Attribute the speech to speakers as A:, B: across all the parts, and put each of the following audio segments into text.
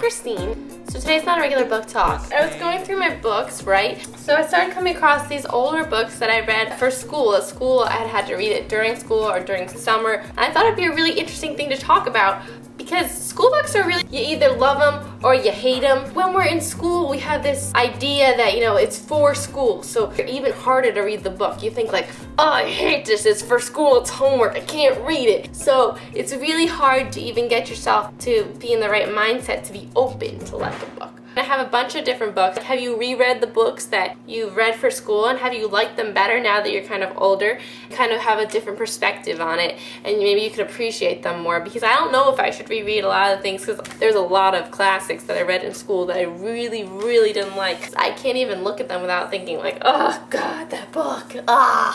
A: Christine. So today's not a regular book talk. I was going through my books, right? So I started coming across these older books that I read for school. At school, I had to read it during school or during summer. And I thought it'd be a really interesting thing to talk about because school books are really, you either love them or you hate them. When we're in school, we have this idea that, it's for school. So it's even harder to read the book. You think like, oh, I hate this, it's for school, it's homework, I can't read it. So it's really hard to even get yourself to be in the right mindset to be open to like a book. I have a bunch of different books. Have you reread the books that you've read for school, and have you liked them better now that you're kind of older? Kind of have a different perspective on it, and maybe you could appreciate them more, because I don't know if I should reread a lot of things, because there's a lot of classics that I read in school that I really, really didn't like. I can't even look at them without thinking like, oh god, that book,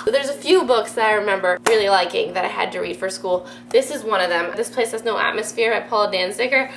A: So there's a few books that I remember really liking that I had to read for school. This is one of them. This Place Has No Atmosphere by Paula Danziger.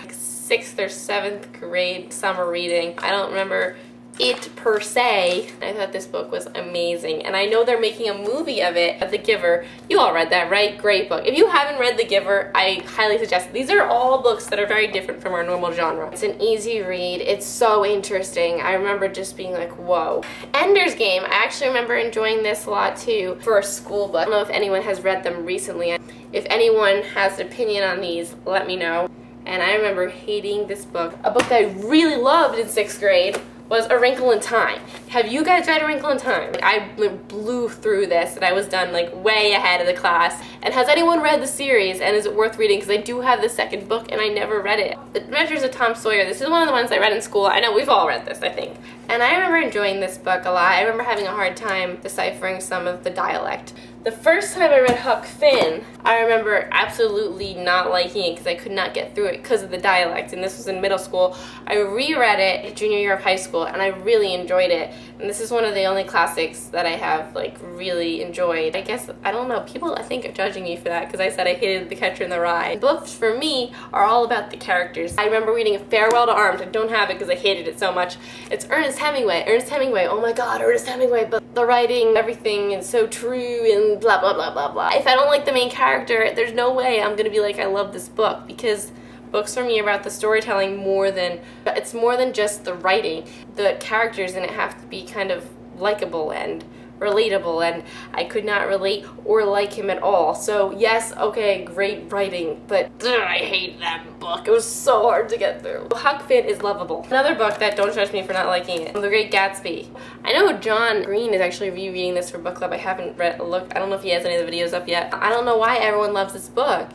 A: 6th or 7th grade summer reading. I don't remember it per se. I thought this book was amazing, and I know they're making a movie of it, The Giver. You all read that, right? Great book. If you haven't read The Giver, I highly suggest it. These are all books that are very different from our normal genre. It's an easy read. It's so interesting. I remember just being like, whoa. Ender's Game. I actually remember enjoying this a lot too for a school book. I don't know if anyone has read them recently. If anyone has an opinion on these, let me know. And I remember hating this book. A book that I really loved in 6th grade was A Wrinkle in Time. Have you guys read A Wrinkle in Time? I blew through this and I was done like way ahead of the class. And has anyone read the series, and is it worth reading? Because I do have the second book and I never read it. The Adventures of Tom Sawyer. This is one of the ones I read in school. I know we've all read this, I think. And I remember enjoying this book a lot. I remember having a hard time deciphering some of the dialect. The first time I read Huck Finn, I remember absolutely not liking it because I could not get through it because of the dialect, and this was in middle school. I reread it junior year of high school, and I really enjoyed it. And this is one of the only classics that I have like really enjoyed. I guess, I don't know, people I think are judging me for that because I said I hated The Catcher in the Rye. Books for me are all about the characters. I remember reading Farewell to Arms. I don't have it because I hated it so much. It's Ernest Hemingway. Ernest Hemingway, oh my god, Ernest Hemingway. But the writing, everything is so true and blah blah blah blah blah. If I don't like the main character, there's no way I'm gonna be like, I love this book, because books for me are about the storytelling more than, it's more than just the writing. The characters in it have to be kind of likable and relatable, and I could not relate or like him at all. So yes, okay, great writing, but I hate that book. It was so hard to get through. Huck Finn is lovable. Another book that, don't judge me for not liking it, The Great Gatsby. I know John Green is actually rereading this for book club. I haven't read a look. I don't know if he has any of the videos up yet. I don't know why everyone loves this book.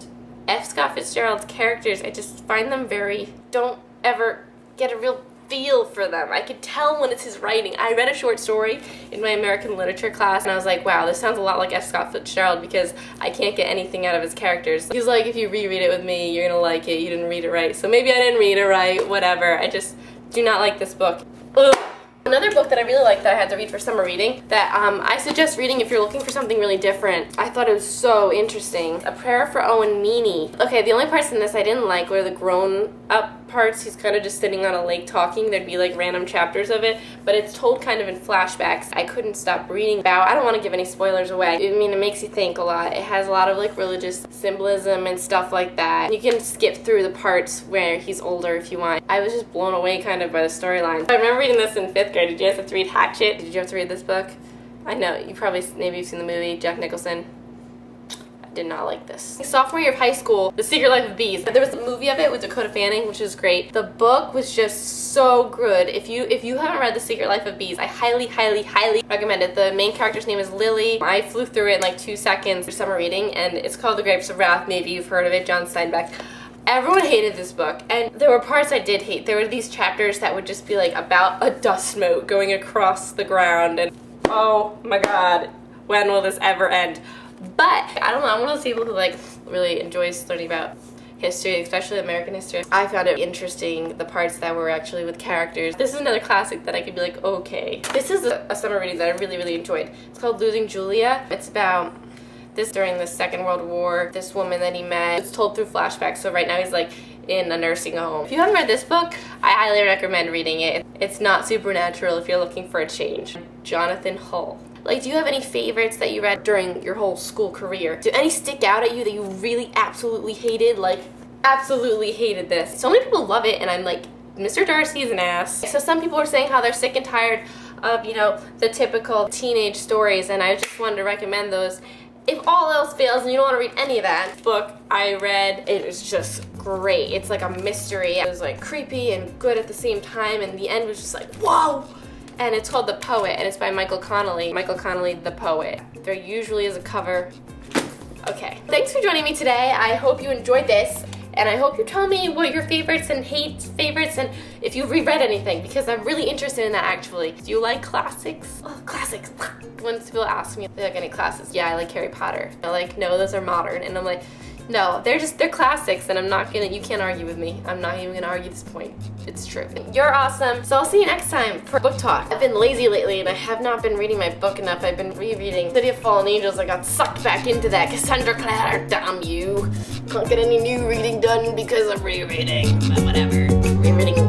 A: F. Scott Fitzgerald's characters, I just find them don't ever get a real feel for them. I could tell when it's his writing. I read a short story in my American literature class and I was like, wow, this sounds a lot like F. Scott Fitzgerald because I can't get anything out of his characters. He was like, if you reread it with me, you're gonna like it. You didn't read it right. So maybe I didn't read it right, whatever. I just do not like this book. Ugh. Another book that I really liked that I had to read for summer reading that I suggest reading if you're looking for something really different. I thought it was so interesting. A Prayer for Owen Meany. Okay, the only parts in this I didn't like were the grown-up parts. He's kind of just sitting on a lake talking. There'd be like random chapters of it, but it's told kind of in flashbacks. I couldn't stop reading about. I don't want to give any spoilers away. I mean, it makes you think a lot. It has a lot of like religious symbolism and stuff like that. You can skip through the parts where he's older if you want. I was just blown away kind of by the storyline. I remember reading this in 5th grade. Did you guys have to read Hatchet? Did you have to read this book? I know, you probably, maybe you've seen the movie, Jack Nicholson. I did not like this. Sophomore year of high school, The Secret Life of Bees. There was a movie of it with Dakota Fanning, which is great. The book was just so good. If you haven't read The Secret Life of Bees, I highly, highly, highly recommend it. The main character's name is Lily. I flew through it in like 2 seconds for summer reading, and it's called The Grapes of Wrath. Maybe you've heard of it, John Steinbeck. Everyone hated this book, and there were parts I did hate. There were these chapters that would just be like about a dust mote going across the ground, and oh my god, when will this ever end? But I don't know, I'm one of those people who like really enjoys learning about history, especially American history. I found it interesting, the parts that were actually with characters. This is another classic that I could be like, okay. This is a summer reading that I really, really enjoyed. It's called Losing Julia. It's about this during the Second World War, this woman that he met. It's told through flashbacks, so right now he's like in a nursing home. If you haven't read this book, I highly recommend reading it. It's not supernatural if you're looking for a change. Jonathan Hull. Like, do you have any favorites that you read during your whole school career? Do any stick out at you that you really absolutely hated? Like, absolutely hated this. So many people love it, and I'm like, Mr. Darcy is an ass. So some people were saying how they're sick and tired of, you know, the typical teenage stories, and I just wanted to recommend those. If all else fails and you don't want to read any of that, book I read, it is just great. It's like a mystery. It was like creepy and good at the same time, and the end was just like, whoa! And it's called The Poet, and it's by Michael Connelly. Michael Connelly, The Poet. There usually is a cover. Okay, thanks for joining me today. I hope you enjoyed this, and I hope you tell me what your favorites and favorites, and if you've reread anything, because I'm really interested in that actually. Do you like classics? Oh, classics. When people ask me if they like any classics, yeah, I like Harry Potter. They're like, no, those are modern, and I'm like, no, they're classics, and you can't argue with me. I'm not even gonna argue this point. It's true. You're awesome. So I'll see you next time for book talk. I've been lazy lately, and I have not been reading my book enough. I've been rereading City of Fallen Angels. I got sucked back into that. Cassandra Clare, damn you. Can't get any new reading done because I'm rereading. But whatever. Rereading